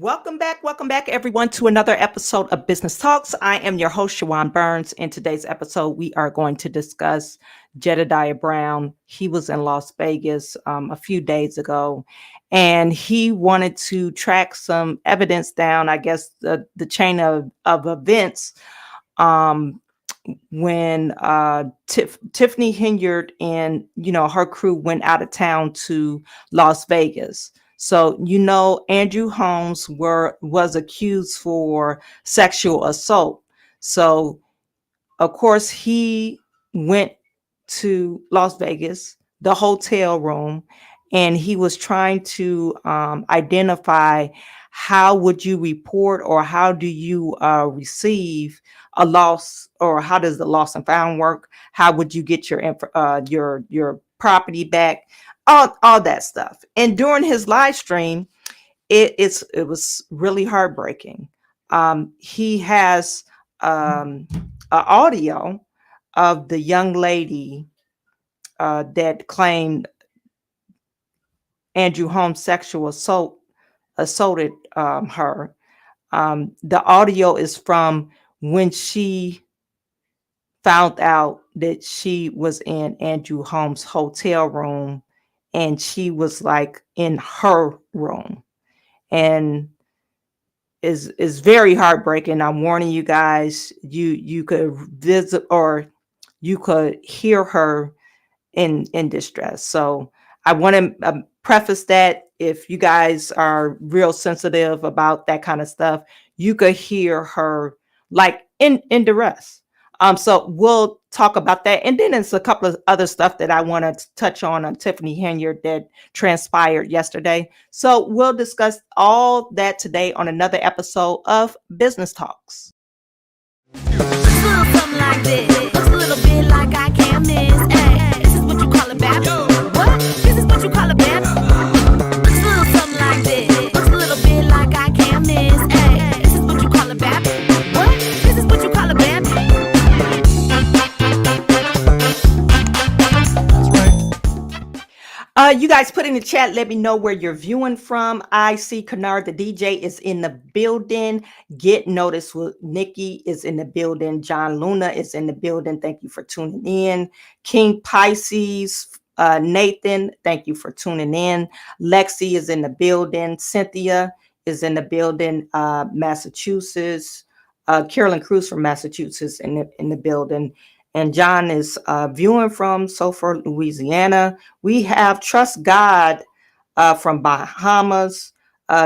Welcome back, everyone, to another episode of Business Talks. I am your host, Chawanne Burns. In today's episode, we are going to discuss Jedidiah Brown. He was in Las Vegas a few days ago, and he wanted to track some evidence down, I guess, the chain of events um, when Tiffany Henyard and her crew went out of town to Las Vegas. So Andrew Holmes was accused for sexual assault. So of course he went to Las Vegas, the hotel room, and he was trying to identify how would you report or how do you receive a loss, or how does the lost and found work? How would you get your property back? All that stuff. And during his live stream, it was really heartbreaking. He has an audio of the young lady that claimed Andrew Holmes assaulted her. The audio is from when she found out that she was in Andrew Holmes' hotel room, and she was like in her room, and is very heartbreaking. I'm warning you guys. You could visit, or you could hear her in distress. So I want to preface that if you guys are real sensitive about that kind of stuff, you could hear her like in duress. So we'll talk about that, and then there's a couple of other stuff that I want to touch on Tiffany Henyard that transpired yesterday. So we'll discuss all that today on another episode of Business Talks. Something like this. Looks a little bit like I can't miss. Hey, this is what you call a bad. What? This is what you call a bad. Looks a little something like this. Looks a little bit like I can't miss. Hey, this is what you call a bad. What? This is what you call a bad. You guys put in the chat, let me know where you're viewing from. I see Kennard the DJ is in the building. Get Noticed with Nikki is in the building. John Luna is in the building. Thank you for tuning in. King Pisces, Nathan, thank you for tuning in. Lexi is in the building. Cynthia is in the building. Massachusetts. Carolyn Cruz from Massachusetts in the building. And John is viewing from Sulphur, Louisiana. We have Trust God from Bahamas,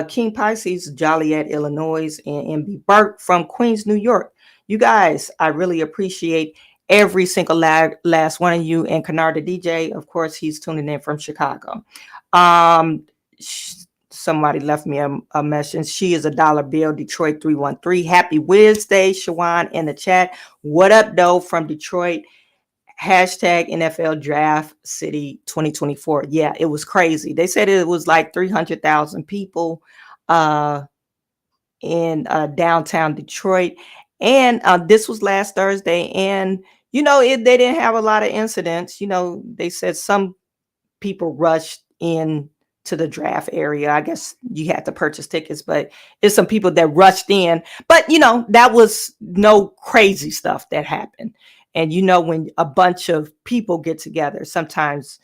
King Pisces, Joliet, Illinois, and MB Burke from Queens, New York. You guys, I really appreciate every single last one of you. And Kennard the DJ, of course, he's tuning in from Chicago. Somebody left me a message. She is a dollar bill, Detroit 313. Happy Wednesday, Chawanne in the chat. What up, though, from Detroit? Hashtag NFL Draft City 2024. Yeah, it was crazy. They said it was like 300,000 people in downtown Detroit. And this was last Thursday. And, they didn't have a lot of incidents. They said some people rushed in to the draft area. I guess you had to purchase tickets, but it's some people that rushed in. But, that was no crazy stuff that happened. And, when a bunch of people get together, sometimes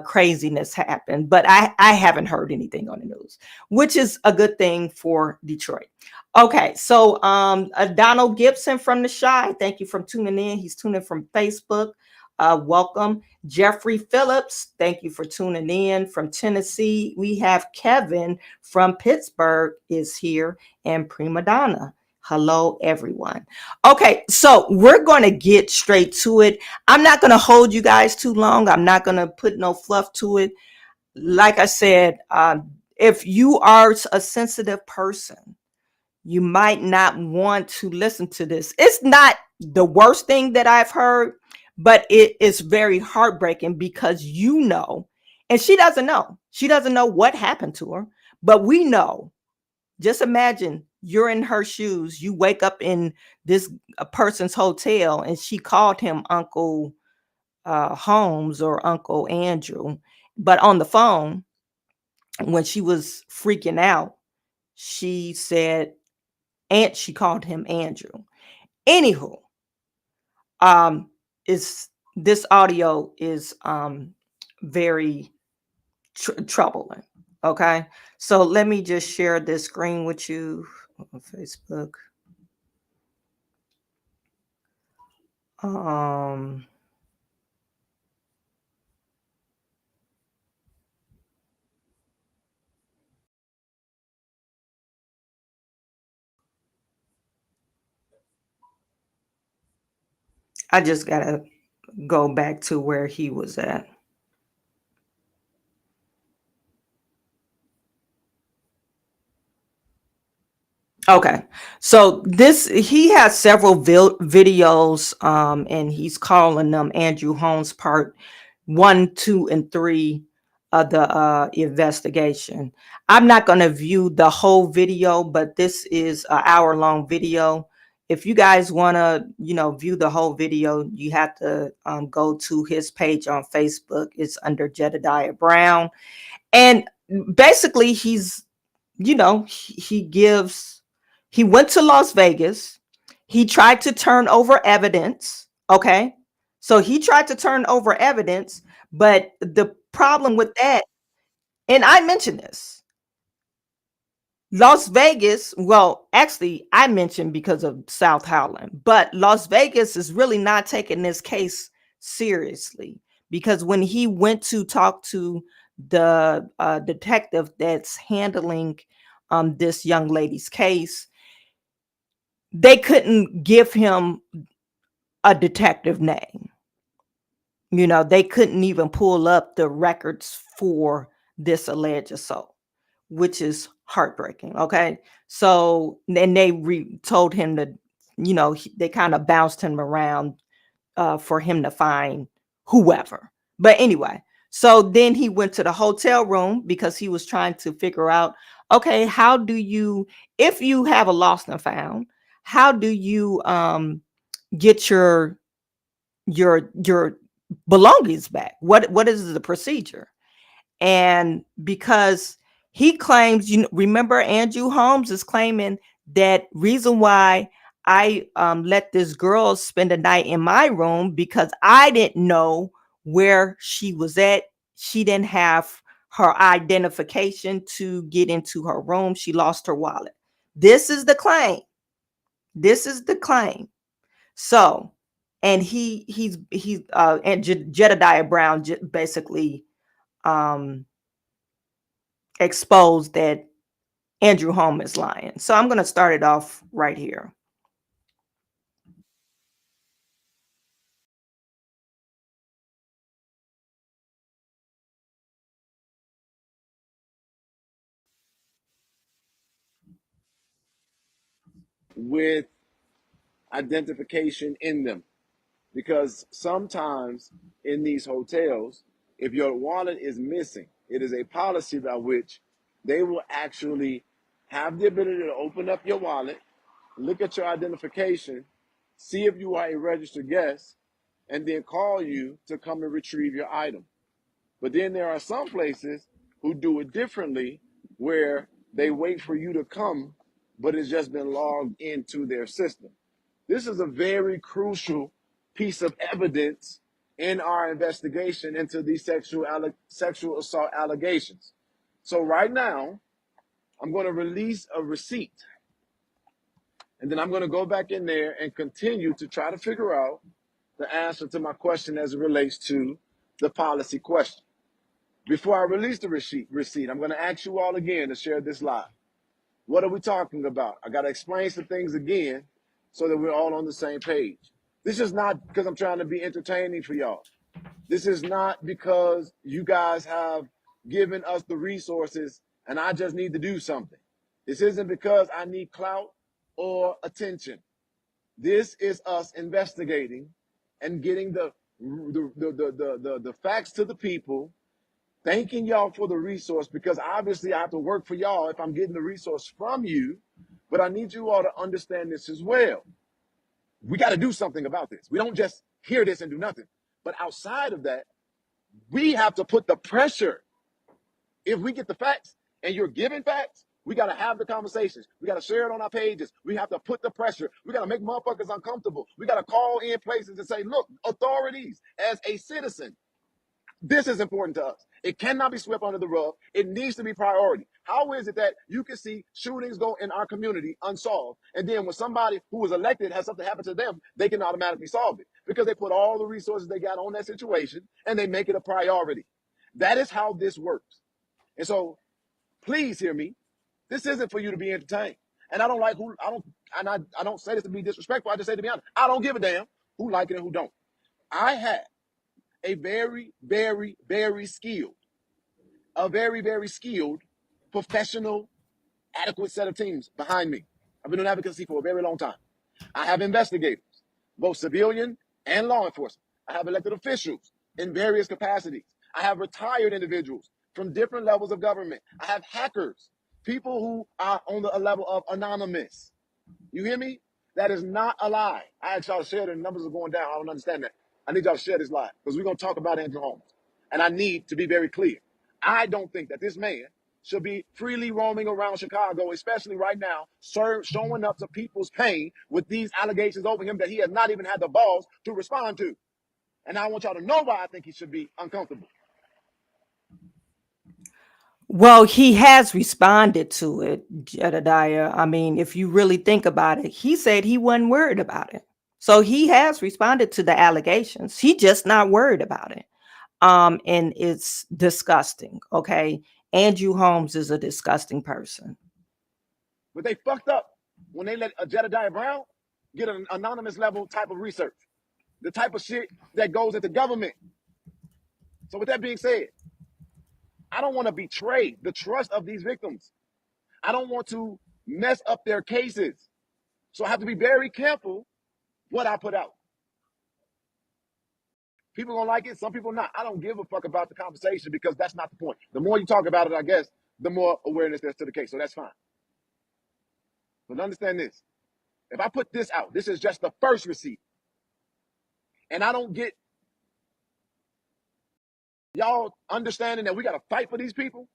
craziness happen. But I haven't heard anything on the news, which is a good thing for Detroit. Okay, so Donald Gibson from the Shy, thank you for tuning in. He's tuning from Facebook. Welcome. Jeffrey Phillips, thank you for tuning in from Tennessee. We have Kevin from Pittsburgh is here, and Prima Donna. Hello, everyone. Okay, so we're going to get straight to it. I'm not going to hold you guys too long. I'm not going to put no fluff to it. Like I said, if you are a sensitive person, you might not want to listen to this. It's not the worst thing that I've heard, but it is very heartbreaking because and she doesn't know. She doesn't know what happened to her, but we know. Just imagine you're in her shoes. You wake up in this person's hotel and she called him Uncle Holmes or Uncle Andrew. But on the phone, when she was freaking out, she said, and she called him Andrew. Anywho, um, is this audio is very troubling. Okay, so let me just share this screen with you on Facebook. Um, I just gotta go back to where he was at. Okay. So this he has several videos and he's calling them Andrew Holmes part 1, 2 and 3 of the investigation. I'm not going to view the whole video, but this is an hour-long video. If you guys want to, view the whole video, you have to go to his page on Facebook. It's under Jedidiah Brown. And basically he gives, he went to Las Vegas. He tried to turn over evidence. Okay. So he tried to turn over evidence, but the problem with that, and I mentioned this, Las Vegas, well, actually, I mentioned because of South Howland, but Las Vegas is really not taking this case seriously because when he went to talk to the detective that's handling this young lady's case, they couldn't give him a detective name. They couldn't even pull up the records for this alleged assault, which is heartbreaking. Okay. So then they told him to, they kind of bounced him around for him to find whoever. But anyway, so then he went to the hotel room because he was trying to figure out, okay, how do you, if you have a lost and found, how do you get your belongings back? What is the procedure? And because he claims, remember Andrew Holmes is claiming that reason why I let this girl spend the night in my room because I didn't know where she was at. She didn't have her identification to get into her room. She lost her wallet. This is the claim. This is the claim. So, and he's and Jedidiah Brown basically um exposed that Andrew Holmes is lying. So I'm going to start it off right here. With identification in them. Because sometimes in these hotels, if your wallet is missing, it is a policy by which they will actually have the ability to open up your wallet, look at your identification, see if you are a registered guest, and then call you to come and retrieve your item. But then there are some places who do it differently where they wait for you to come, but it's just been logged into their system. This is a very crucial piece of evidence in our investigation into these sexual assault allegations. So right now, I'm going to release a receipt, and then I'm going to go back in there and continue to try to figure out the answer to my question as it relates to the policy question. Before I release the receipt, I'm going to ask you all again to share this live. What are we talking about? I got to explain some things again so that we're all on the same page. This is not because I'm trying to be entertaining for y'all. This is not because you guys have given us the resources and I just need to do something. This isn't because I need clout or attention. This is us investigating and getting the facts to the people, thanking y'all for the resource because obviously I have to work for y'all if I'm getting the resource from you, but I need you all to understand this as well. We got to do something about this. We don't just hear this and do nothing. But outside of that, we have to put the pressure. If we get the facts and you're giving facts, We got to have the conversations. We got to share it on our pages. We have to put the pressure. We got to make motherfuckers uncomfortable. We got to call in places and say, look, authorities, as a citizen, this is important to us. It cannot be swept under the rug. It needs to be priority. How is it that you can see shootings go in our community unsolved, and then when somebody who was elected has something happen to them, they can automatically solve it? Because they put all the resources they got on that situation and they make it a priority. That is how this works. And so please hear me. This isn't for you to be entertained. And I don't like who, I don't say this to be disrespectful. I just say, to be honest, I don't give a damn who like it and who don't. I have a very, very, very skilled, professional, adequate set of teams behind me. I've been doing advocacy for a very long time. I have investigators, both civilian and law enforcement. I have elected officials in various capacities. I have retired individuals from different levels of government. I have hackers, people who are on the level of anonymous. You hear me? That is not a lie. I asked y'all to share, the numbers are going down. I don't understand that. I need y'all to share this live because we're going to talk about Andrew Holmes. And I need to be very clear. I don't think that this man should be freely roaming around Chicago, especially right now, showing up to people's pain with these allegations over him that he has not even had the balls to respond to. And I want y'all to know why I think he should be uncomfortable. Well, he has responded to it, Jedidiah. I mean, if you really think about it, he said he wasn't worried about it. So he has responded to the allegations. He just not worried about it. And it's disgusting. Okay. Andrew Holmes is a disgusting person. But they fucked up when they let Jedidiah Brown get an anonymous level type of research, the type of shit that goes into government. So with that being said, I don't want to betray the trust of these victims. I don't want to mess up their cases. So I have to be very careful what I put out. People gonna like it, some people not. I don't give a fuck about the conversation because that's not the point. The more you talk about it, I guess, the more awareness there's to the case. So that's fine. But understand this. If I put this out, this is just the first receipt. And I don't get y'all understanding that we got to fight for these people,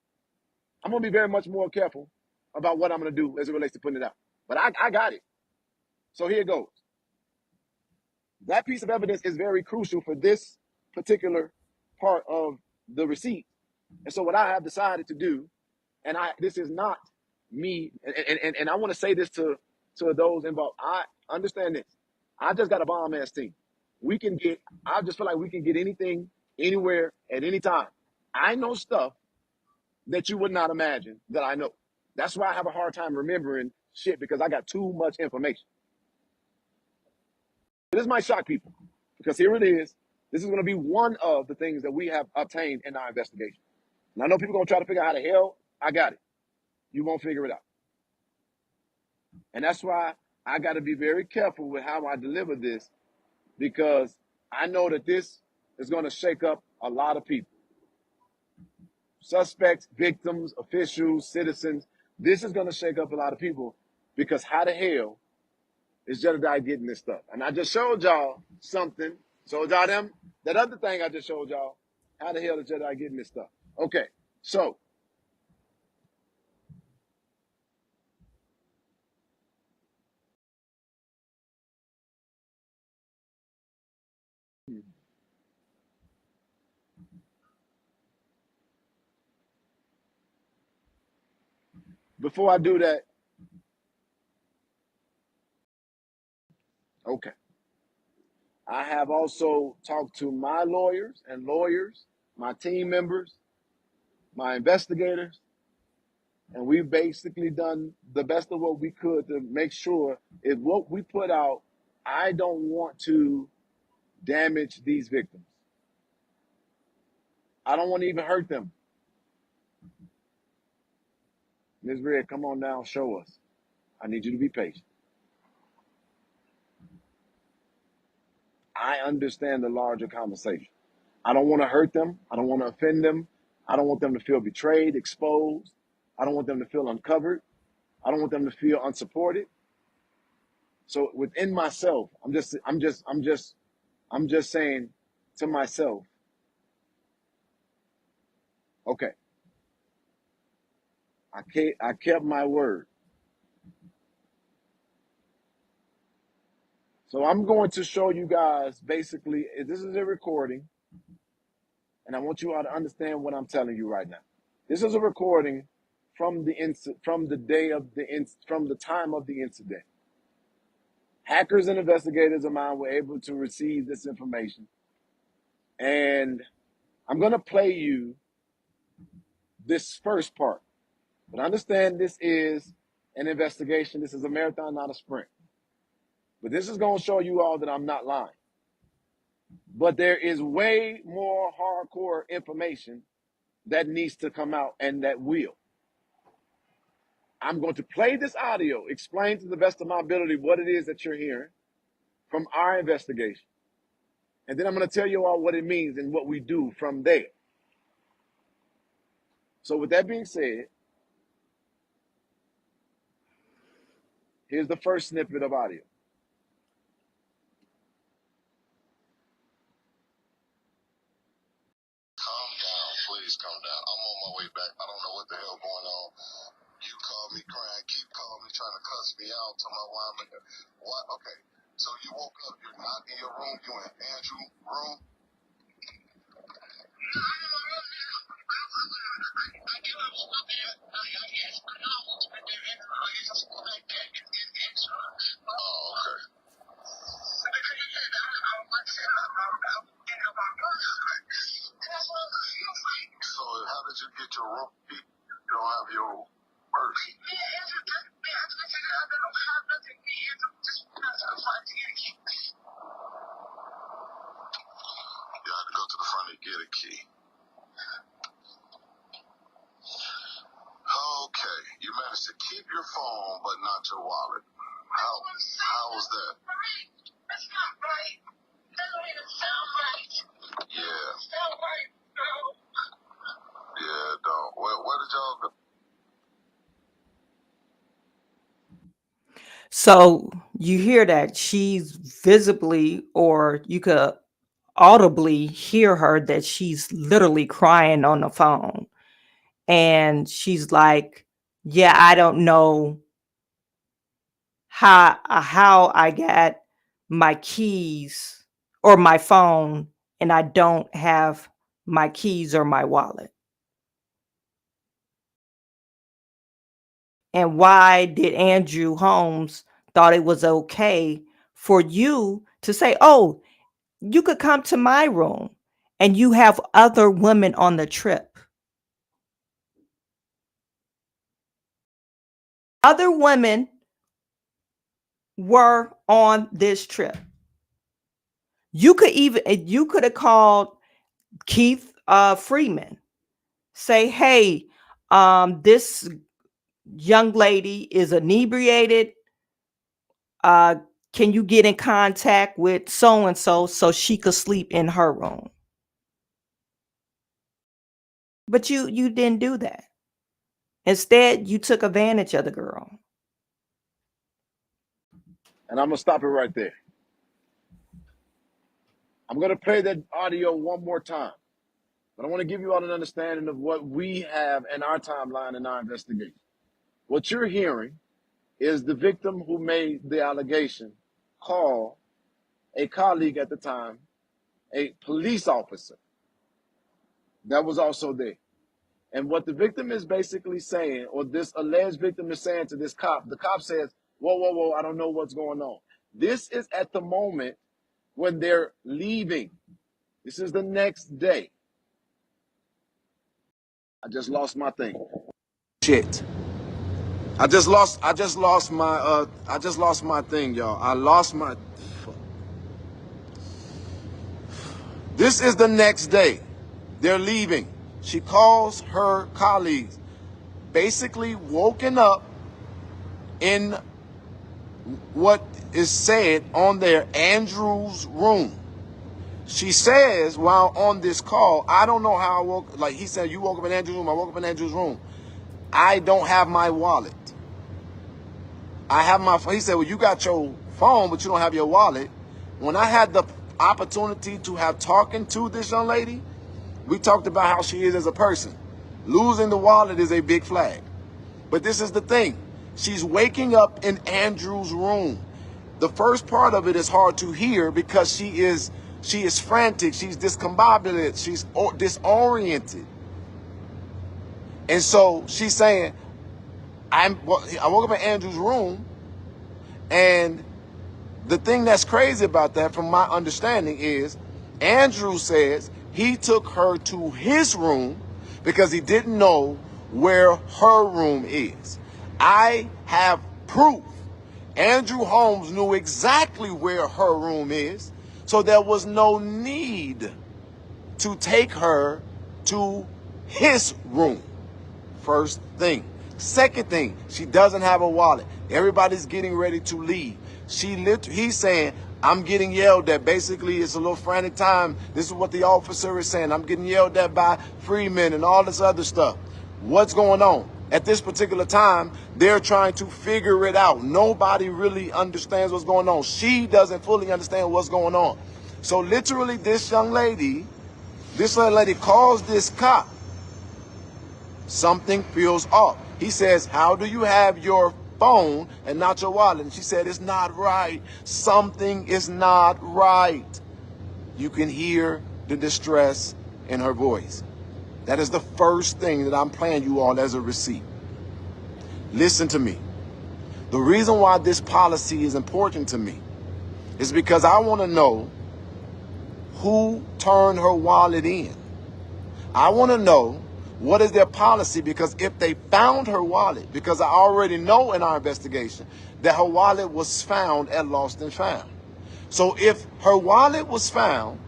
I'm going to be very much more careful about what I'm going to do as it relates to putting it out. But I got it. So here it goes. That piece of evidence is very crucial for this particular part of the receipt. And so what I have decided to do, and this is not me, and I want to say this to those involved. I understand this. I just got a bomb ass team. I just feel like we can get anything, anywhere, at any time. I know stuff that you would not imagine that I know. That's why I have a hard time remembering shit, because I got too much information. This might shock people, because here it is. This is going to be one of the things that we have obtained in our investigation. And I know people are going to try to figure out how the hell I got it. You won't figure it out. And that's why I got to be very careful with how I deliver this, because I know that this is going to shake up a lot of people. Suspects, victims, officials, citizens. This is going to shake up a lot of people, because how the hell is Jedidiah getting this stuff? And I just showed y'all something. Showed y'all that other thing I just showed y'all. How the hell is Jedidiah getting this stuff? Okay, so before I do that, okay. I have also talked to my lawyers, my team members, my investigators, and we've basically done the best of what we could to make sure if what we put out, I don't want to damage these victims. I don't want to even hurt them. Ms. Red, come on now, show us. I need you to be patient. I understand the larger conversation. I don't want to hurt them. I don't want to offend them. I don't want them to feel betrayed, exposed. I don't want them to feel uncovered. I don't want them to feel unsupported. So within myself, I'm just saying to myself, okay, I kept my word. So I'm going to show you guys basically, this is a recording, and I want you all to understand what I'm telling you right now. This is a recording from the time of the incident. Hackers and investigators of mine were able to receive this information, and I'm going to play you this first part. But understand, this is an investigation. This is a marathon, not a sprint. But this is going to show you all that I'm not lying. But there is way more hardcore information that needs to come out, and that will. I'm going to play this audio, explain to the best of my ability what it is that you're hearing from our investigation. And then I'm going to tell you all what it means and what we do from there. So with that being said, here's the first snippet of audio. Calm down, please calm down. I'm on my way back. I don't know what the hell going on. You call me crying, keep calling me, trying to cuss me out. Tell my why I'm here. What? Okay. So you woke up, you're not in your room, you in Andrew's room? Oh, okay. So how did you get your room key? You don't have your purse. You had to go to the front and get a key. Okay, you managed to keep your phone, but not your wallet. How was that? That's not right. That don't even sound right. Yeah. Sound right, bro. Yeah, it don't. Where did y'all go? So you hear that she's visibly, or you could audibly hear her, that she's literally crying on the phone. And she's like, yeah, I don't know how I got my keys or my phone, and I don't have my keys or my wallet. And why did Andrew Holmes thought it was okay for you to say, oh, you could come to my room and you have other women on the trip? Other women were on this trip. You could have called Keith Freeman, say, hey, this young lady is inebriated. Uh, can you get in contact with so and so she could sleep in her room? But you didn't do that. Instead, you took advantage of the girl. And I'm going to stop it right there. I'm going to play that audio one more time. But I want to give you all an understanding of what we have in our timeline in our investigation. What you're hearing is the victim who made the allegation call a colleague at the time, a police officer that was also there. And what the victim is basically saying, or this alleged victim is saying to this cop, the cop says, whoa, I don't know what's going on. This is at the moment when they're leaving. This is the next day. I just lost my thing. Shit. I just lost my thing, y'all. I lost my. This is the next day. They're leaving. She calls her colleagues, basically woken up in what is said on their Andrew's room. She says while on this call, I don't know how I woke. Like he said, you woke up in Andrew's room. I woke up in Andrew's room. I don't have my wallet. I have my. He said, well, you got your phone, but you don't have your wallet. When I had the opportunity to have talking to this young lady, we talked about how she is as a person. Losing the wallet is a big flag. But this is the thing. She's waking up in Andrew's room. The first part of it is hard to hear because she is frantic, she's discombobulated, she's disoriented. And so she's saying, I woke up in Andrew's room, and the thing that's crazy about that, from my understanding, is Andrew says he took her to his room because he didn't know where her room is. I have proof. Andrew Holmes knew exactly where her room is, so there was no need to take her to his room. First thing. Second thing, she doesn't have a wallet. Everybody's getting ready to leave. He's saying, I'm getting yelled at. Basically, it's a little frantic time. This is what the officer is saying. I'm getting yelled at by Freeman and all this other stuff. What's going on? At this particular time, they're trying to figure it out. Nobody really understands what's going on. She doesn't fully understand what's going on. So literally, this young lady calls this cop. Something feels off. He says, how do you have your phone and not your wallet? And she said, it's not right. Something is not right. You can hear the distress in her voice. That is the first thing that I'm playing you all as a receipt. Listen to me. The reason why this policy is important to me is because I want to know who turned her wallet in. I want to know what is their policy, because if they found her wallet, because I already know in our investigation that her wallet was found at Lost and Found. So if her wallet was found,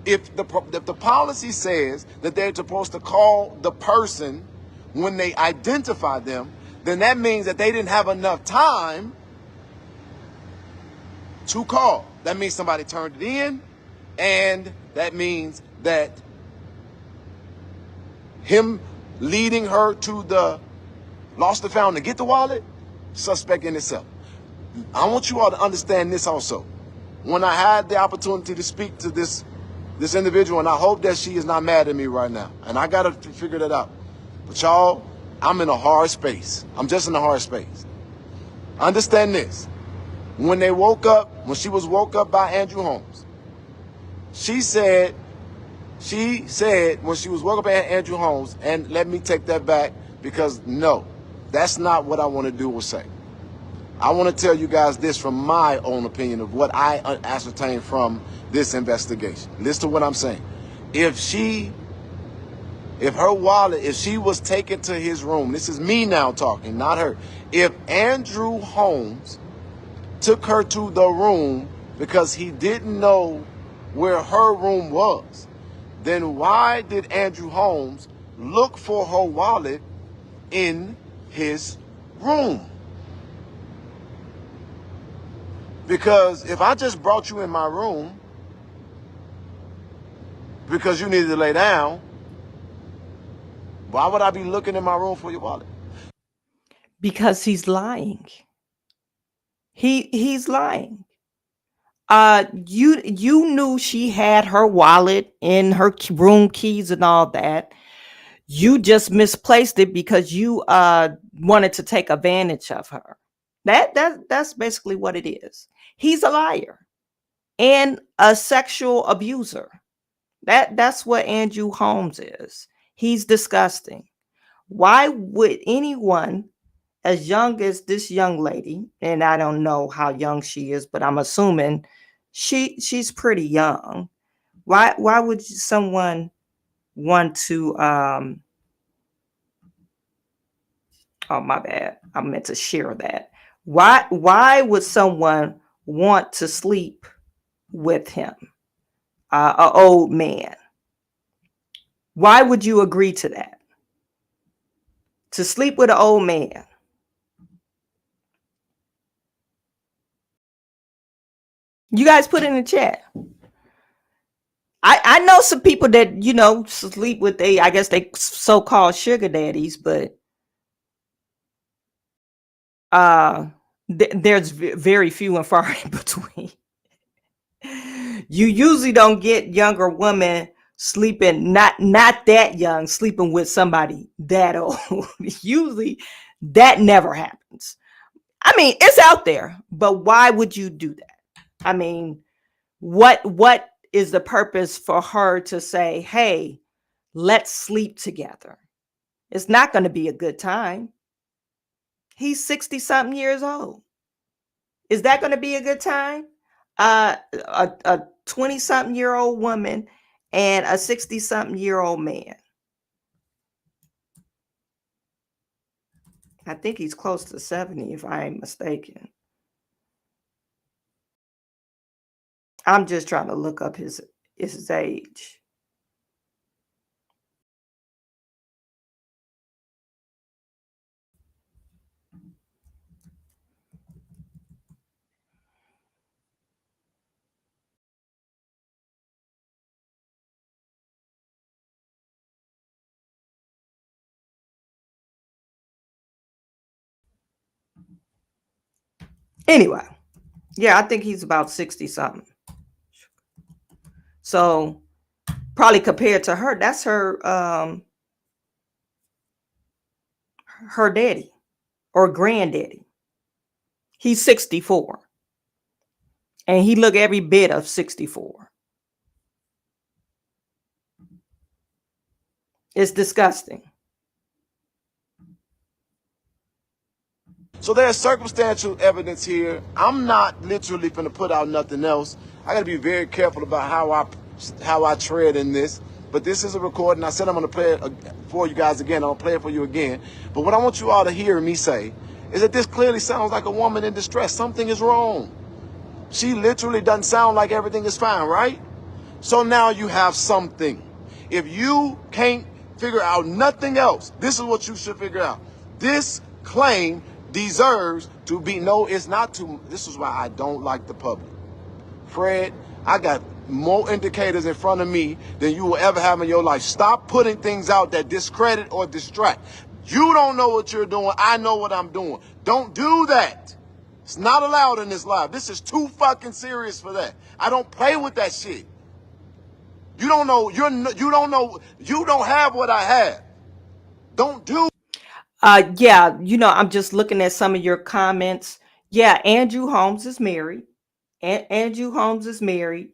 if the policy says that they're supposed to call the person when they identify them, then that means that they didn't have enough time to call. That means somebody turned it in, and that means that him leading her to the Lost and Found to get the wallet, suspect in itself. I want you all to understand this also. When I had the opportunity to speak to this individual, and I hope that she is not mad at me right now, and I got to figure that out. But y'all, I'm in a hard space. I'm just in a hard space. Understand this. When she was woke up by Andrew Holmes, she said when she was woke up by Andrew Holmes, and let me take that back, because no, that's not what I want to do or say. I want to tell you guys this from my own opinion of what I ascertained from this investigation. Listen to what I'm saying. If she was taken to his room, this is me now talking, not her. If Andrew Holmes took her to the room because he didn't know where her room was, then why did Andrew Holmes look for her wallet in his room? Because if I just brought you in my room because you needed to lay down, why would I be looking in my room for your wallet? Because he's lying. He's lying. You knew she had her wallet in her room keys and all that. You just misplaced it because you wanted to take advantage of her. That's basically what it is. He's a liar and a sexual abuser. That's what Andrew Holmes is. He's disgusting. Why would anyone as young as this young lady, and I don't know how young she is, but I'm assuming she's pretty young. Why would someone want to oh my bad, I meant to share that. Why would someone want to sleep with him? An old man. Why would you agree to that? To sleep with an old man? You guys put in the chat. I know some people that, sleep with I guess they so-called sugar daddies, but there's very few and far in between. You usually don't get younger women sleeping, not that young, sleeping with somebody that old. Usually That never happens. I mean, it's out there, but why would you do that? I mean, what is the purpose for her to say, hey, let's sleep together? It's not going to be a good time. He's 60 something years old. Is that going to be a good time? A 20 something year old woman and a 60 something year old man. I think he's close to 70, if I ain't mistaken. I'm just trying to look up his age. Anyway, yeah, I think he's about 60 something. So probably compared to her, that's her her daddy or granddaddy. He's 64. And he look every bit of 64. It's disgusting. So there's circumstantial evidence here. I'm not literally going to put out nothing else. I got to be very careful about how I tread in this. But this is a recording. I said I'm going to play it for you guys again. I'll play it for you again. But what I want you all to hear me say is that this clearly sounds like a woman in distress. Something is wrong. She literally doesn't sound like everything is fine, right? So now you have something. If you can't figure out nothing else, this is what you should figure out. This claim deserves to be, no, it's not too, this is why I don't like the public. Fred, I got more indicators in front of me than you will ever have in your life. Stop putting things out that discredit or distract. You don't know what you're doing. I know what I'm doing. Don't do that. It's not allowed in this live. This is too fucking serious for that. I don't play with that shit. You don't know, you don't have what I have. Don't do. Yeah, I'm just looking at some of your comments. Yeah, Andrew Holmes is married. Andrew Holmes is married.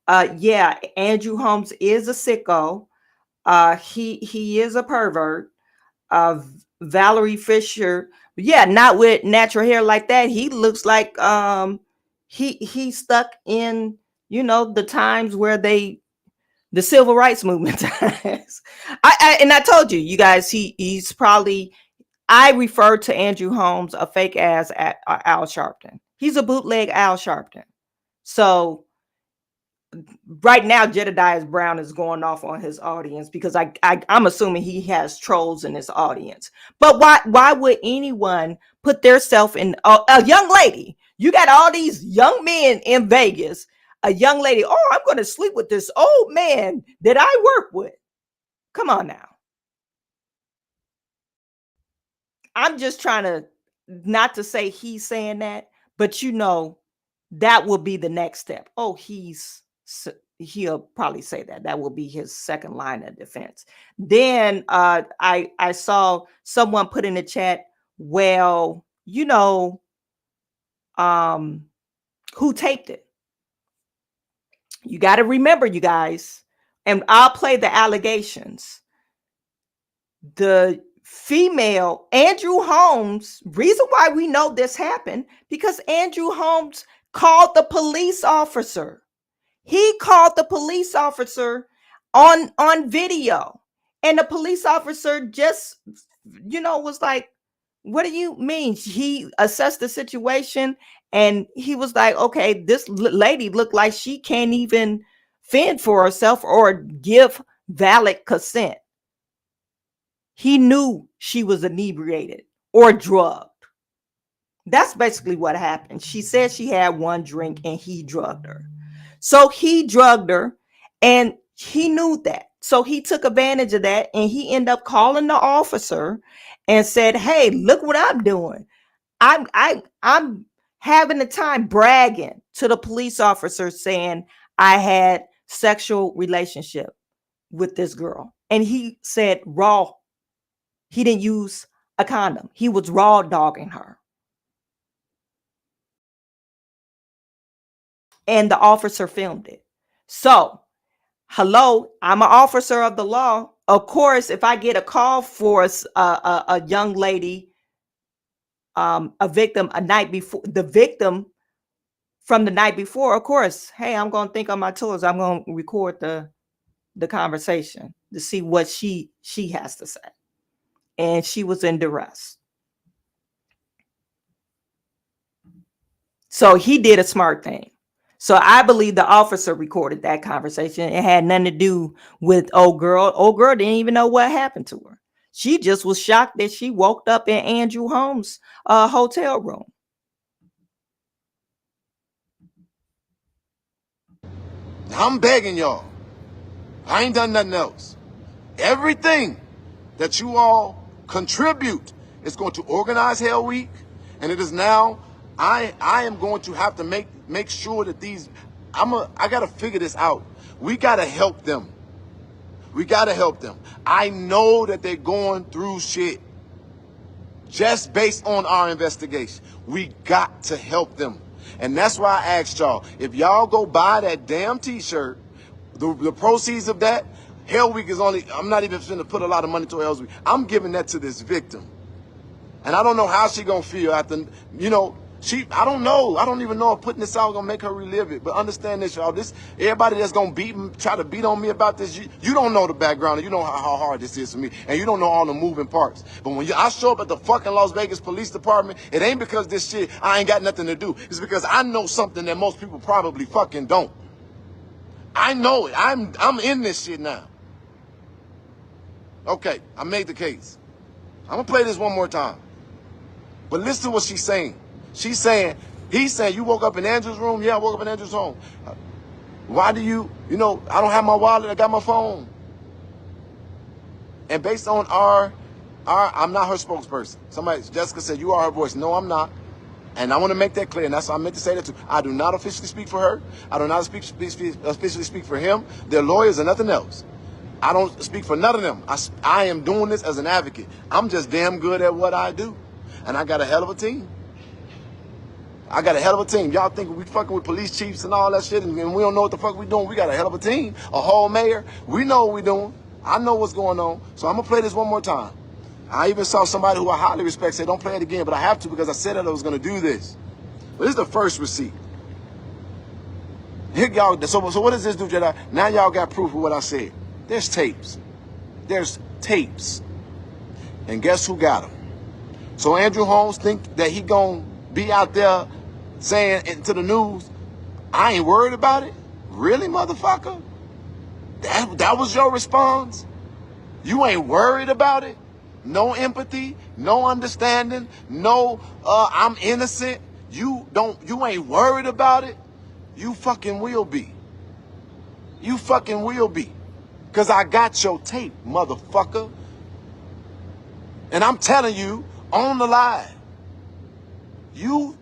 Yeah, Andrew Holmes is a sicko. He is a pervert. Valerie Fisher, yeah, not with natural hair like that. He looks like he stuck in the times where the civil rights movement times. I told you guys, he's probably, I refer to Andrew Holmes a fake ass Al Sharpton. He's a bootleg Al Sharpton. So right now, Jedidiah Brown is going off on his audience because I'm assuming he has trolls in his audience. But why would anyone put their self in a young lady? You got all these young men in Vegas. A young lady, oh, I'm going to sleep with this old man that I work with. Come on now. I'm just trying to, not to say he's saying that, but that will be the next step. Oh, he'll probably say that will be his second line of defense. Then I saw someone put in the chat, well, who taped it? You got to remember, you guys, and I'll play the allegations. The female Andrew Holmes, reason why we know this happened, because Andrew Holmes called the police officer. He called the police officer on video, and the police officer just was like, what do you mean? He assessed the situation and he was like, okay, this lady looked like she can't even fend for herself or give valid consent. He knew she was inebriated or drugged. That's basically what happened. She said she had one drink and he drugged her. So he drugged her and he knew that. So he took advantage of that and he ended up calling the officer and said, hey, look what I'm doing. I'm having the time bragging to the police officer saying I had sexual relationship with this girl. And he said raw. He didn't use a condom. He was raw dogging her. And the officer filmed it. So, hello, I'm an officer of the law. Of course, if I get a call for a young lady, a victim a night before, the victim from the night before, of course, hey, I'm going to think on my toes. I'm going to record the conversation to see what she has to say. And she was in duress. So he did a smart thing. So I believe the officer recorded that conversation. It had nothing to do with old girl. Old girl didn't even know what happened to her. She just was shocked that she woke up in Andrew Holmes' hotel room. I'm begging y'all. I ain't done nothing else. Everything that you all contribute is going to organize Hell Week, and it is now. I am going to have to make sure that these. I gotta figure this out. We gotta help them. We gotta help them. I know that they're going through shit. Just based on our investigation, we got to help them. And that's why I asked y'all, if y'all go buy that damn t-shirt, the proceeds of that, Hell Week is only, I'm not even finna put a lot of money to Hell Week. I'm giving that to this victim. And I don't know how she gonna feel after, I don't know. I don't even know if putting this out gonna make her relive it. But understand this, y'all. Everybody that's gonna try to beat on me about this, you don't know the background, and you know how hard this is for me, and you don't know all the moving parts. But when I show up at the fucking Las Vegas Police Department, it ain't because this shit I ain't got nothing to do. It's because I know something that most people probably fucking don't. I know it. I'm in this shit now. Okay, I made the case. I'm gonna play this one more time. But listen to what she's saying. He's saying, you woke up in Andrew's room? Yeah, I woke up in Andrew's home. Why do you I don't have my wallet, I got my phone. And based on I'm not her spokesperson. Jessica said, you are her voice. No, I'm not. And I want to make that clear, and that's why I meant to say that too. I do not officially speak for her. I do not officially speak for him. They're lawyers and nothing else. I don't speak for none of them. I am doing this as an advocate. I'm just damn good at what I do. And I got a hell of a team. Y'all think we fucking with police chiefs and all that shit, and we don't know what the fuck we doing. We got a hell of a team. A whole mayor. We know what we doing. I know what's going on. So I'm going to play this one more time. I even saw somebody who I highly respect say, don't play it again, but I have to because I said that I was going to do this. But this is the first receipt. Here, y'all. So what does this do, Jedi? Now y'all got proof of what I said. There's tapes. And guess who got them? So Andrew Holmes think that he gonna be out there saying to the news, I ain't worried about it? Really, motherfucker? That was your response? You ain't worried about it? No empathy, no understanding, no I'm innocent. You ain't worried about it? You fucking will be. You fucking will be. Cause I got your tape, motherfucker. And I'm telling you, on the live, you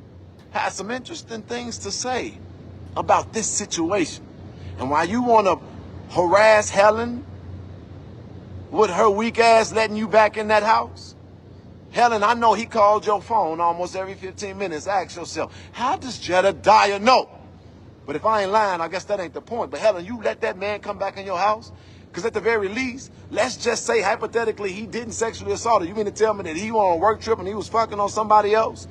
had some interesting things to say about this situation. And while you want to harass Helen with her weak ass letting you back in that house, Helen, I know he called your phone almost every 15 minutes. Ask yourself, how does Jedidiah know? But if I ain't lying, I guess that ain't the point. But Helen, you let that man come back in your house? Because at the very least, let's just say hypothetically he didn't sexually assault her. You mean to tell me that he was on a work trip and he was fucking on somebody else?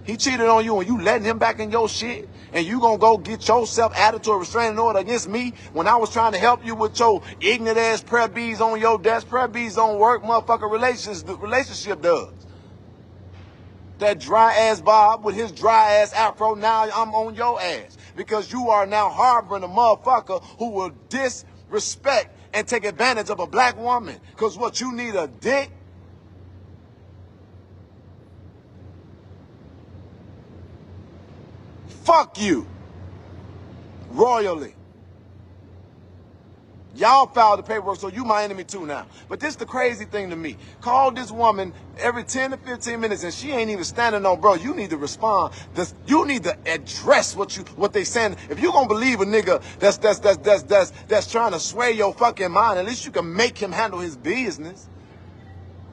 He cheated on you and you letting him back in your shit? And you gonna go get yourself added to a restraining order against me when I was trying to help you with your ignorant ass prayer beads on your desk? Prayer beads don't work, motherfucker. Relationship does. That dry ass Bob with his dry ass afro, now I'm on your ass. Because you are now harboring a motherfucker who will disrespect and take advantage of a black woman. Because what, you need a dick? Fuck you. Royally. Y'all filed the paperwork, so you my enemy too now. But this is the crazy thing to me. Call this woman every 10 to 15 minutes and she ain't even standing on, bro. You need to respond. You need to address what they saying. If you gonna believe a nigga that's trying to sway your fucking mind, at least you can make him handle his business.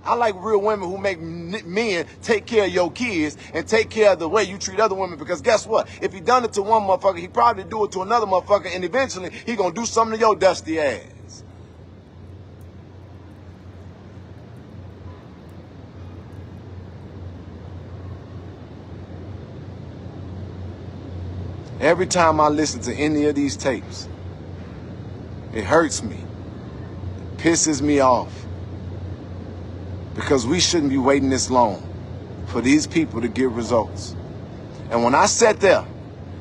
I like real women who make men take care of your kids and take care of the way you treat other women. Because guess what? If he done it to one motherfucker, he probably do it to another motherfucker, and eventually he gonna do something to your dusty ass. Every time I listen to any of these tapes, it hurts me. It pisses me off. Because we shouldn't be waiting this long for these people to get results. And when I sat there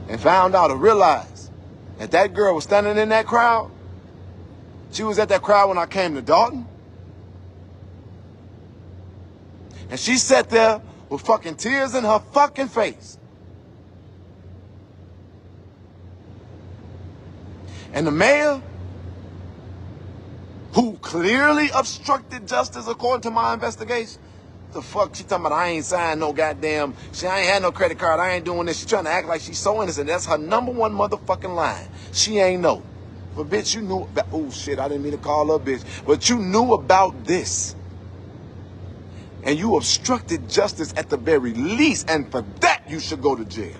and found out or realized that that girl was standing in that crowd, she was at that crowd when I came to Dalton, and she sat there with fucking tears in her fucking face. And the mayor, who clearly obstructed justice according to my investigation. The fuck? She talking about I ain't signed no goddamn, I ain't had no credit card, I ain't doing this. She trying to act like she's so innocent. That's her number one motherfucking line. She ain't know. But bitch, you knew about, oh shit, I didn't mean to call her bitch. But you knew about this. And you obstructed justice at the very least. And for that, you should go to jail.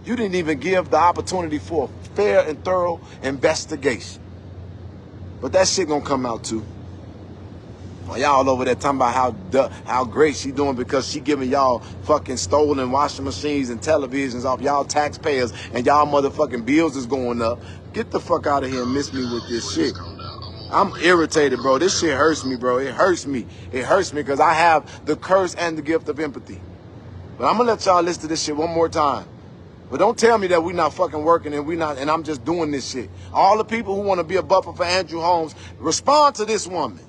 You didn't even give the opportunity for a fair and thorough investigation. But that shit gonna come out too. Well, y'all over there talking about how great she doing because she giving y'all fucking stolen washing machines and televisions off y'all taxpayers and y'all motherfucking bills is going up. Get the fuck out of here and miss me with this shit. I'm irritated, bro. This shit hurts me, bro. It hurts me. It hurts me because I have the curse and the gift of empathy. But I'm gonna let y'all listen to this shit one more time. But don't tell me that we not fucking working and I'm just doing this shit. All the people who want to be a buffer for Andrew Holmes, respond to this woman.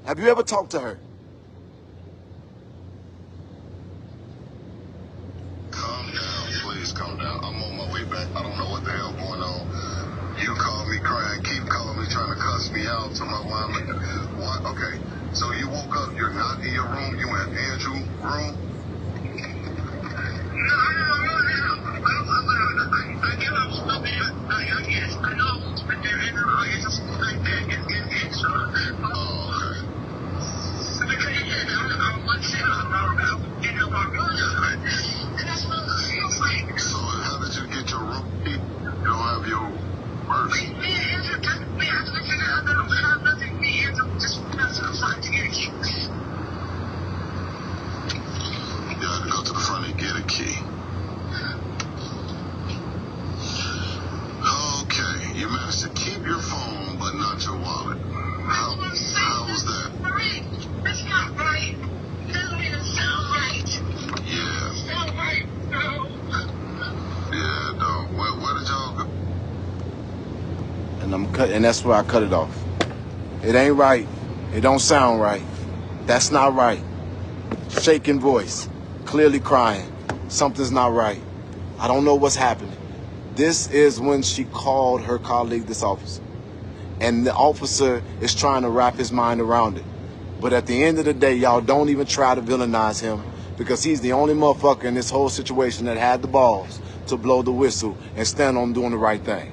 Have you ever talked to her? Calm down, please calm down. I'm on my way back. I don't know what the hell going on. You called me crying, keep calling me, trying to cuss me out to my mom. What? Okay. So you woke up, you're not in your room, you in Andrew's room? No. I knew I was still there. Yes, I know I was there. It's just like that. It's oh, okay. So how did you get your room key? You don't have your purse? You gotta go to the front and get a key. Okay, you managed to keep your phone, but not your wallet. How was that? That's not right. That doesn't even sound right. Yeah. Sound right, no. Yeah, dog. Where did y'all go? And that's where I cut it off. It ain't right. It don't sound right. That's not right. Shaking voice. Clearly crying. Something's not right. I don't know what's happening. This is when she called her colleague, this officer. And the officer is trying to wrap his mind around it. But at the end of the day, y'all don't even try to villainize him because he's the only motherfucker in this whole situation that had the balls to blow the whistle and stand on doing the right thing.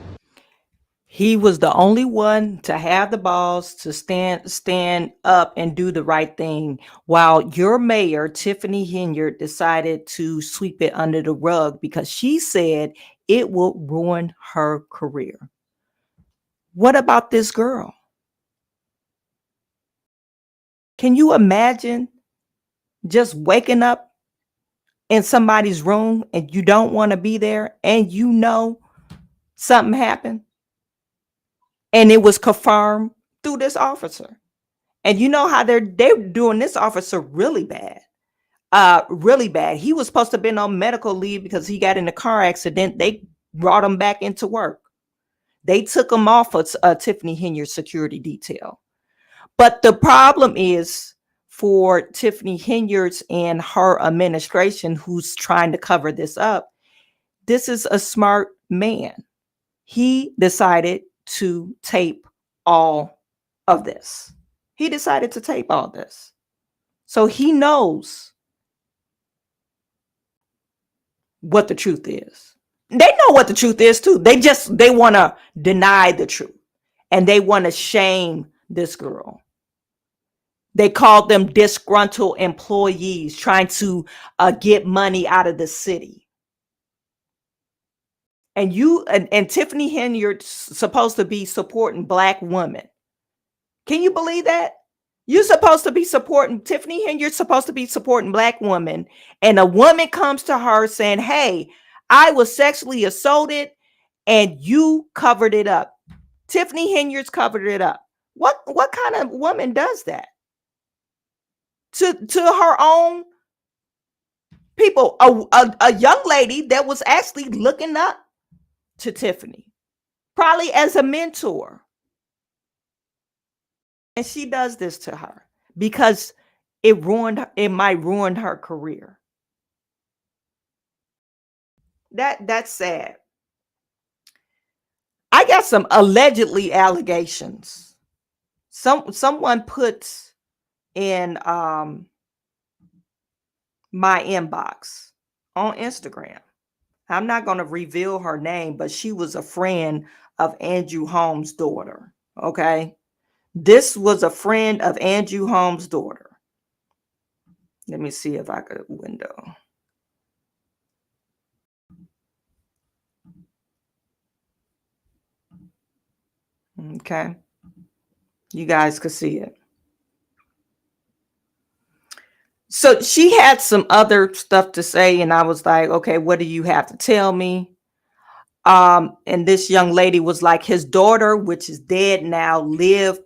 He was the only one to have the balls to stand up and do the right thing, while your mayor, Tiffany Henyard, decided to sweep it under the rug because she said it will ruin her career. What about this girl? Can you imagine just waking up in somebody's room and you don't want to be there and you know something happened? And it was confirmed through this officer. And you know how they're doing this officer really bad. Really bad. He was supposed to have been on medical leave because he got in a car accident. They brought him back into work. They took him off of Tiffany Henyard's security detail. But the problem is for Tiffany Henyard's and her administration who's trying to cover this up. This is a smart man. He decided to tape all of this. He decided to tape all this. So he knows what the truth is. They know what the truth is too. They want to deny the truth and they want to shame this girl. They called them disgruntled employees trying to get money out of the city. And and Tiffany Henyard supposed to be supporting Black women. Can you believe that? You're supposed to be supporting Tiffany Henyard's supposed to be supporting Black women, and a woman comes to her saying, "Hey, I was sexually assaulted, and you covered it up." Tiffany Henyard's covered it up. What kind of woman does that to her own people? A young lady that was actually looking up to Tiffany, probably as a mentor. And she does this to her because it might ruin her career. That's sad. I got some allegedly allegations. Someone put in my inbox on Instagram. I'm not going to reveal her name, but she was a friend of Andrew Holmes' daughter. Okay. This was a friend of Andrew Holmes' daughter. Let me see if I could window. Okay. You guys could see it. So she had some other stuff to say, and I was like, okay, what do you have to tell me? And this young lady was like, his daughter, which is dead now, lived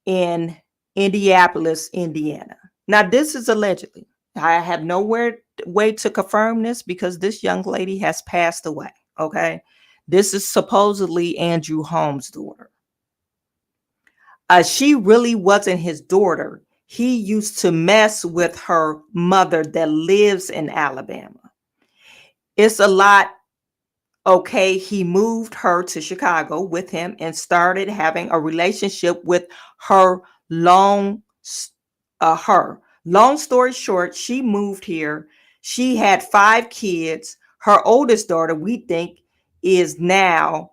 in Indianapolis, Indiana. Now, this is allegedly. I have nowhere way to confirm this because this young lady has passed away. Okay. This is supposedly Andrew Holmes' daughter. She really wasn't his daughter. He used to mess with her mother that lives in Alabama. It's a lot. Okay, he moved her to Chicago with him and started having a relationship with her. Long story short, she moved here. She had 5 kids. Her oldest daughter, we think, is now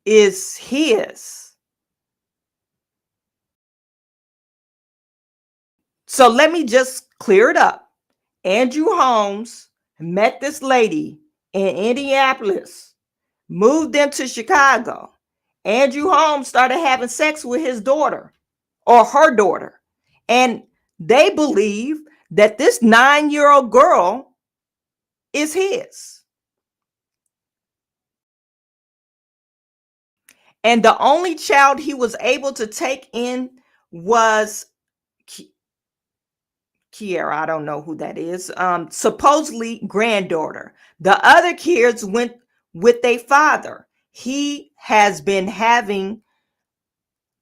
is his. So let me just clear it up. Andrew Holmes met this lady in Indianapolis, moved them to Chicago. Andrew Holmes started having sex with his daughter or her daughter. And they believe that this 9-year-old girl is his. And the only child he was able to take in was Kiera. I don't know who that is. Supposedly granddaughter. The other kids went with their father. He has been having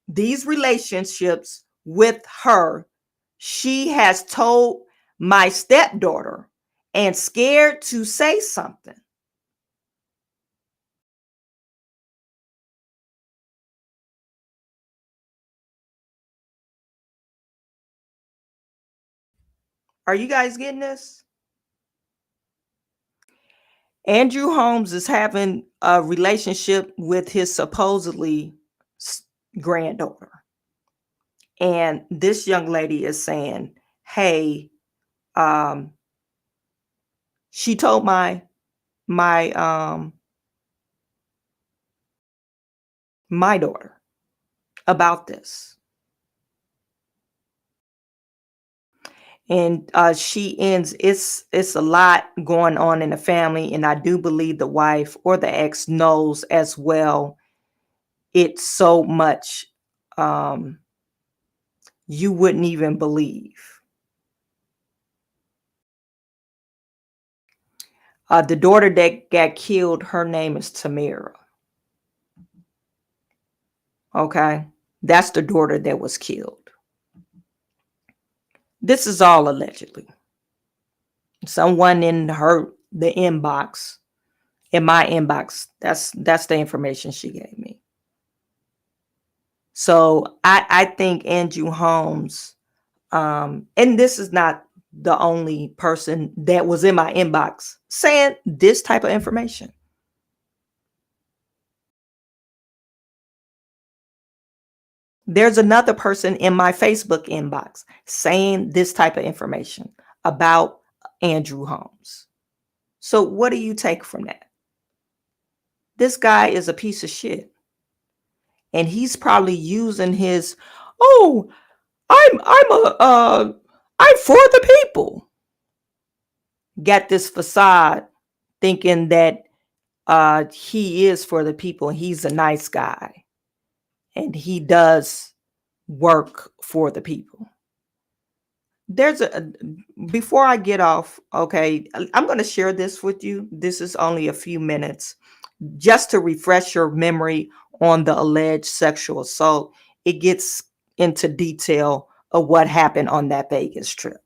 these relationships with her. She has told my stepdaughter and scared to say something. Are you guys getting this? Andrew Holmes is having a relationship with his supposedly granddaughter. And this young lady is saying, hey, she told my daughter about this. And she ends, it's a lot going on in the family. And I do believe the wife or the ex knows as well. It's so much you wouldn't even believe. The daughter that got killed, her name is Tamara. Okay. That's the daughter that was killed. This is all allegedly. Someone in the inbox, in my inbox, that's the information she gave me. So I think Andrew Holmes, and this is not the only person that was in my inbox saying this type of information. There's another person in my Facebook inbox saying this type of information about Andrew Holmes. So what do you take from that? This guy is a piece of shit. And he's probably using his, oh, I'm for the people. Got this facade thinking that he is for the people. He's a nice guy. And he does work for the people. Before I get off, okay, I'm going to share this with you. This is only a few minutes just to refresh your memory on the alleged sexual assault. It gets into detail of what happened on that Vegas trip.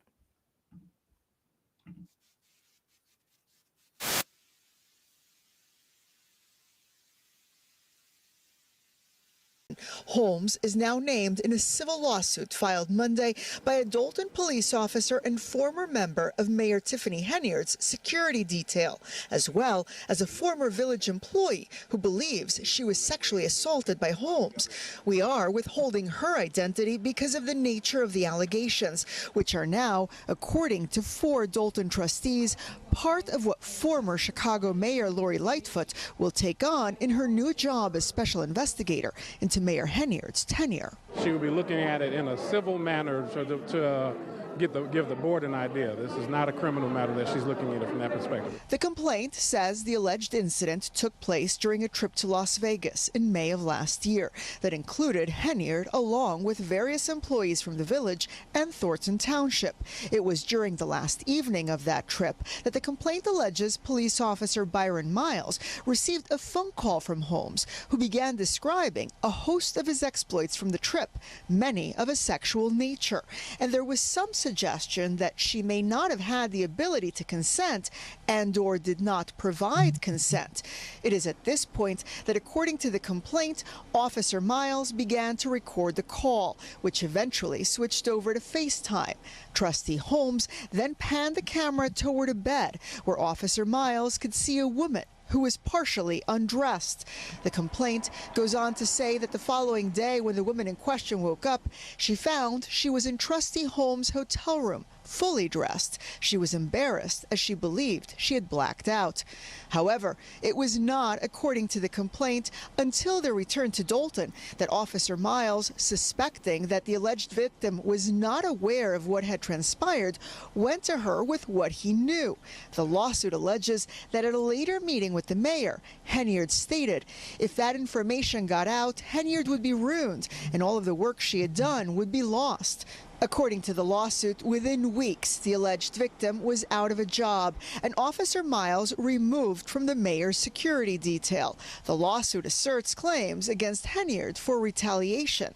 Holmes is now named in a civil lawsuit filed Monday by a Dalton police officer and former member of Mayor Tiffany Henyard's security detail, as well as a former village employee who believes she was sexually assaulted by Holmes. We are withholding her identity because of the nature of the allegations, which are now, according to 4 Dalton trustees, part of what former Chicago Mayor Lori Lightfoot will take on in her new job as special investigator into Mayor Henyard's tenure. She will be looking at it in a civil manner to give the board an idea. This is not a criminal matter that she's looking at it from that perspective. The complaint says the alleged incident took place during a trip to Las Vegas in May of last year that included Henyard along with various employees from the village and Thornton Township. It was during the last evening of that trip that the complaint alleges police officer Byron Miles received a phone call from Holmes, who began describing a host of his exploits from the trip, many of a sexual nature. And there was some suggestion that she may not have had the ability to consent and or did not provide consent. It is at this point that, according to the complaint, Officer Miles began to record the call, which eventually switched over to FaceTime. Trustee Holmes then panned the camera toward a bed where Officer Miles could see a woman who was partially undressed. The complaint goes on to say that the following day, when the woman in question woke up, she found she was in Trustee Holmes' hotel room, fully dressed. She was embarrassed as she believed she had blacked out. However, it was not, according to the complaint, until their return to Dalton that Officer Miles, suspecting that the alleged victim was not aware of what had transpired, went to her with what he knew. The lawsuit alleges that at a later meeting with the mayor, Henyard stated if that information got out, Henyard would be ruined and all of the work she had done would be lost. According to the lawsuit, within weeks, the alleged victim was out of a job and Officer Miles removed from the mayor's security detail. The lawsuit asserts claims against Henyard for retaliation.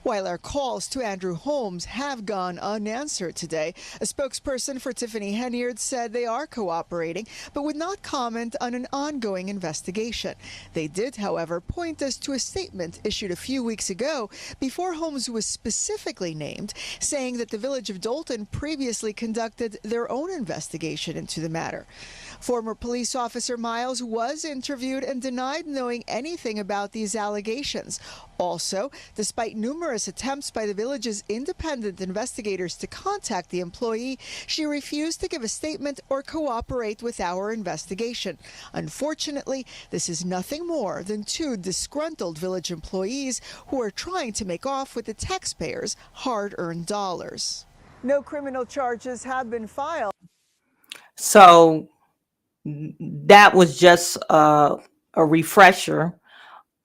While our calls to Andrew Holmes have gone unanswered today, a spokesperson for Tiffany Henyard said they are cooperating, but would not comment on an ongoing investigation. They did, however, point us to a statement issued a few weeks ago before Holmes was specifically named, saying that the village of Dalton previously conducted their own investigation into the matter. Former police officer Miles was interviewed and denied knowing anything about these allegations. Also, despite numerous attempts by the village's independent investigators to contact the employee, she refused to give a statement or cooperate with our investigation. Unfortunately, this is nothing more than 2 disgruntled village employees who are trying to make off with the taxpayers' hard-earned dollars. No criminal charges have been filed. So that was just a refresher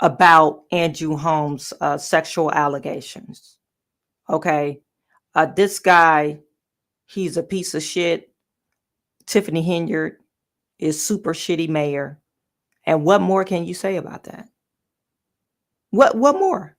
about Andrew Holmes' sexual allegations. Okay. This guy, he's a piece of shit. Tiffany Henyard is super shitty mayor. And what more can you say about that? What more?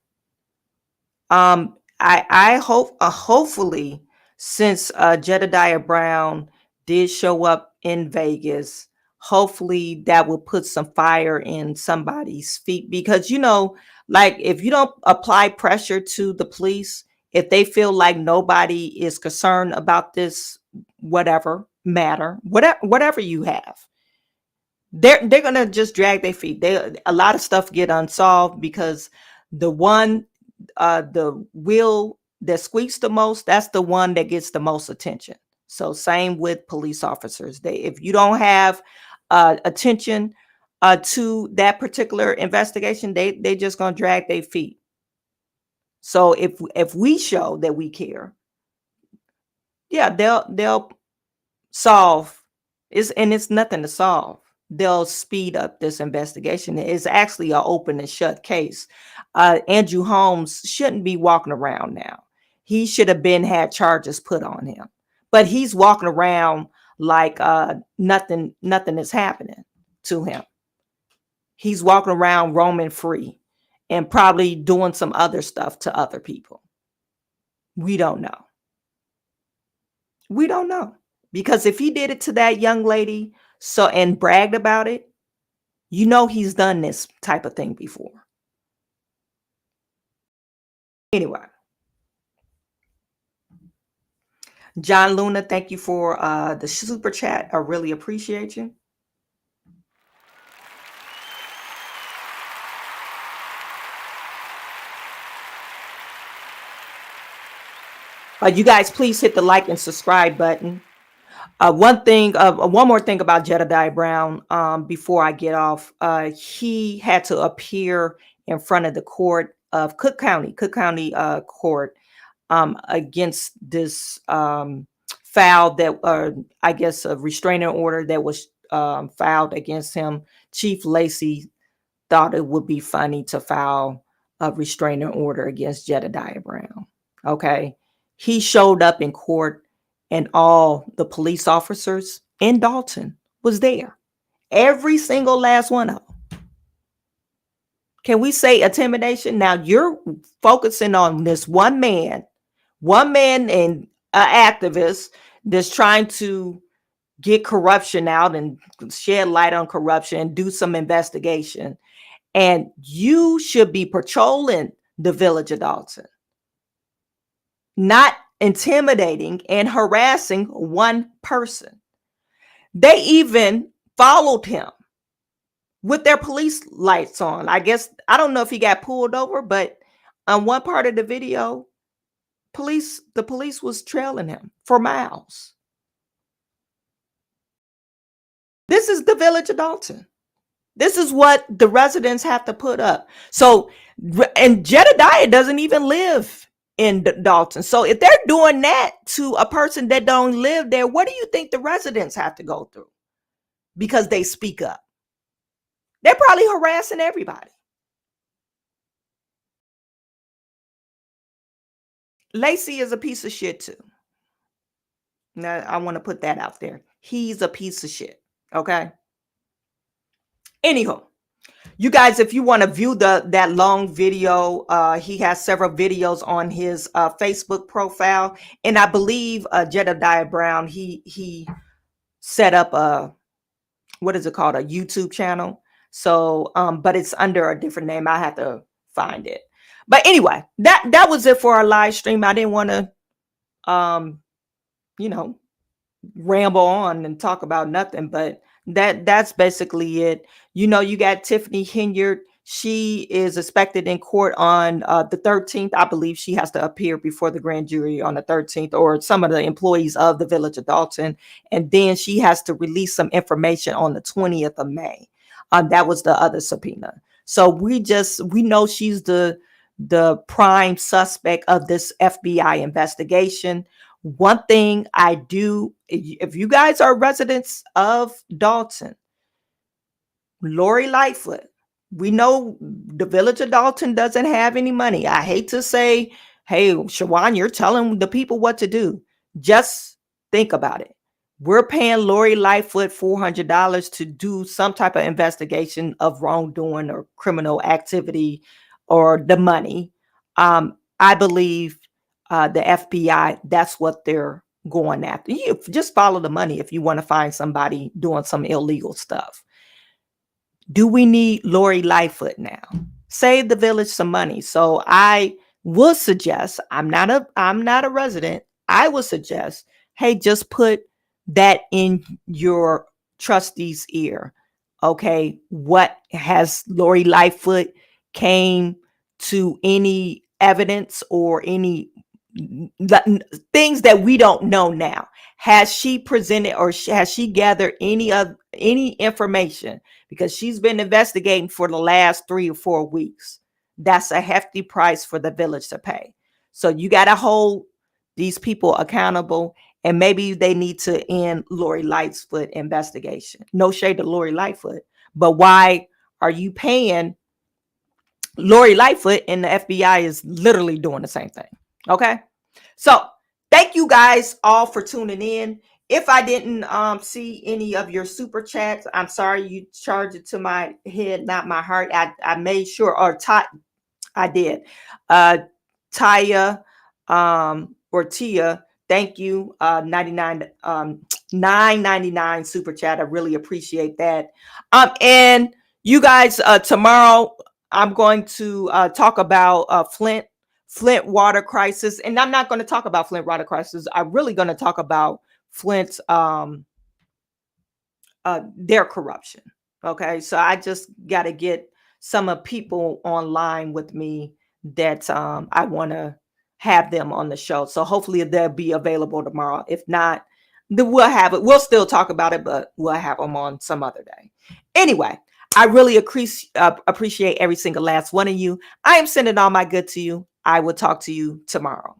I hope, hopefully, since Jedidiah Brown did show up in Vegas, hopefully that will put some fire in somebody's feet, because, you know, like, if you don't apply pressure to the police, if they feel like nobody is concerned about this, whatever matter, whatever you have, they're gonna just drag their feet. A lot of stuff get unsolved because the one the wheel that squeaks the most, that's the one that gets the most attention. So same with police officers. If you don't have attention to that particular investigation, they just gonna drag their feet. So if we show that we care, yeah, they'll solve. It's nothing to solve. They'll speed up this investigation. It's actually an open and shut case. Andrew Holmes shouldn't be walking around now. He should have had charges put on him, but he's walking around like nothing is happening to him. He's walking around roaming free and probably doing some other stuff to other people. We don't know. We don't know. Because if he did it to that young lady and bragged about it, he's done this type of thing before. Anyway. John Luna, thank you for the super chat. I really appreciate you. You guys, please hit the like and subscribe button. One more thing about Jedidiah Brown before I get off. He had to appear in front of the court of Cook County Court against this foul that, I guess, a restraining order that was filed against him. Chief Lacey thought it would be funny to file a restraining order against Jedidiah Brown. Okay. He showed up in court and all the police officers in Dalton was there. Every single last one of them. Can we say intimidation? Now you're focusing on this one man and an activist that's trying to get corruption out and shed light on corruption and do some investigation. And you should be patrolling the village of Dalton, not intimidating and harassing one person. They even followed him with their police lights on. I guess, I don't know if he got pulled over, but on one part of the video, the police was trailing him for miles. This is the village of Dalton. This is what the residents have to put up. So, and Jedidiah doesn't even live in Dalton. So if they're doing that to a person that don't live there, what do you think the residents have to go through? Because they speak up. They're probably harassing everybody. Lacey is a piece of shit too. Now, I want to put that out there. He's a piece of shit. Okay. Anywho, you guys, if you want to view that long video, he has several videos on his Facebook profile, and I believe Jedidiah Brown he set up a YouTube channel. So, but it's under a different name. I have to find it. But anyway, that was it for our live stream. I didn't want to, ramble on and talk about nothing, but that's basically it. You got Tiffany Henyard. She is expected in court on the 13th. I believe she has to appear before the grand jury on the 13th, or some of the employees of the village of Dalton. And then she has to release some information on the 20th of May. That was the other subpoena. So we know she's the prime suspect of this FBI investigation. One thing I do, if you guys are residents of Dalton, Lori Lightfoot, we know the village of Dalton doesn't have any money. I hate to say, hey, Chawanne, you're telling the people what to do. Just think about it. We're paying Lori Lightfoot $400 to do some type of investigation of wrongdoing or criminal activity or the money. I believe the FBI, that's what they're going after. You just follow the money if you want to find somebody doing some illegal stuff. Do we need Lori Lightfoot now? Save the village some money. So I would suggest, I'm not a resident. I would suggest, hey, just put that in your trustee's ear. Okay, what has Lori Lightfoot came to any evidence or any things that we don't know now? Has she presented or has she gathered any information? Because she's been investigating for the last 3 or 4 weeks. That's a hefty price for the village to pay. So you got to hold these people accountable, and maybe they need to end Lori Lightfoot investigation. No shade to Lori Lightfoot, but why are you paying Lori Lightfoot and the FBI is literally doing the same thing? Okay. So thank you guys all for tuning in. If I didn't see any of your super chats, I'm sorry. You charged it to my head, not my heart. I made sure, or I did. Taya or Tia, thank you. 9.99 super chat. I really appreciate that. And you guys, tomorrow I'm going to talk about Flint water crisis, and I'm not going to talk about Flint water crisis. I'm really going to talk about Flint's their corruption. Okay, so I just got to get some of people online with me that I want to have them on the show. So hopefully they'll be available tomorrow. If not, then we'll have it. We'll still talk about it, but we'll have them on some other day. Anyway, I really appreciate every single last one of you. I am sending all my good to you. I will talk to you tomorrow.